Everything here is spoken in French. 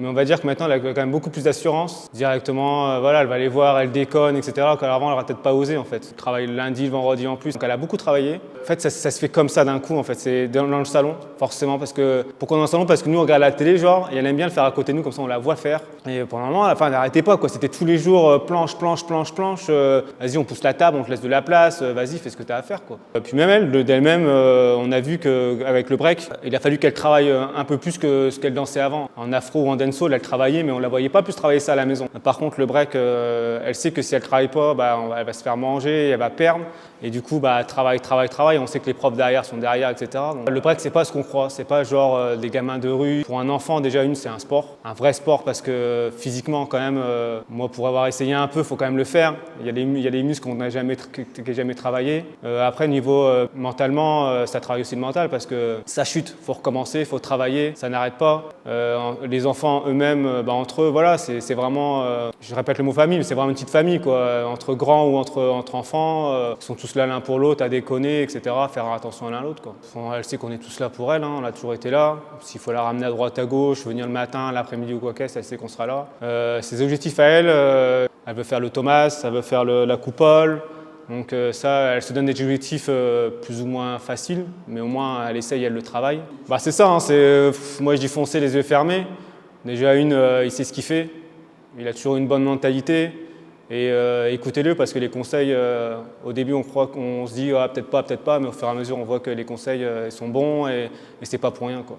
Mais on va dire que maintenant, elle a quand même beaucoup plus d'assurance. Directement, voilà, elle va les voir, elle déconne, etc. Qu'avant, elle n'aurait peut-être pas osé, en fait. Elle travaille le lundi, le vendredi en plus. Donc, elle a beaucoup travaillé. En fait, ça se fait comme ça d'un coup, en fait. C'est dans le salon, forcément. Pourquoi dans le salon? Parce que nous, on regarde la télé, genre, et elle aime bien le faire à côté de nous, comme ça, on la voit faire. Et pour le moment, enfin, elle n'arrêtait pas, quoi. C'était tous les jours, planche. Vas-y, on pousse la table, on te laisse de la place. Vas-y, fais ce que tu as à faire, quoi. Puis même elle, d'elle-même, on a vu qu'avec le break, il a fallu qu'elle travaille un peu plus que ce qu'elle dansait avant. En afro ou en dancehall, elle travaillait, mais on la voyait pas plus travailler ça à la maison. Par contre, le break, elle sait que si elle travaille pas, elle va se faire manger, elle va perdre. Et du coup, travaille. On sait que les profs derrière sont derrière, etc. Donc, le break, c'est pas ce qu'on croit. C'est pas genre des gamins de rue. Pour un enfant, déjà c'est un sport, un vrai sport, parce que physiquement, quand même, moi, pour avoir essayé un peu, faut quand même le faire. Il y a des muscles qu'on n'a jamais travaillé. Après, niveau mentalement, ça travaille aussi le mental, parce que ça chute, faut recommencer, faut travailler, ça n'arrête pas. Les enfants eux-mêmes, entre eux, voilà, c'est vraiment, je répète le mot famille, mais c'est vraiment une petite famille, quoi. Entre grands ou entre enfants, ils sont tous là l'un pour l'autre, à déconner, etc., faire attention à l'un à l'autre, quoi. Elle sait qu'on est tous là pour elle, hein, on a toujours été là. S'il faut la ramener à droite, à gauche, venir le matin, l'après-midi ou quoi qu'est-ce, elle sait qu'on sera là. Ses objectifs à elle, elle veut faire le Thomas, elle veut faire la coupole. Donc ça, elle se donne des objectifs plus ou moins faciles, mais au moins elle essaye, elle le travaille. C'est ça, hein, moi je dis foncer les yeux fermés. Déjà il sait ce qu'il fait, il a toujours une bonne mentalité. Et écoutez-le, parce que les conseils, au début on se dit peut-être pas, mais au fur et à mesure on voit que les conseils ils sont bons et c'est pas pour rien, quoi.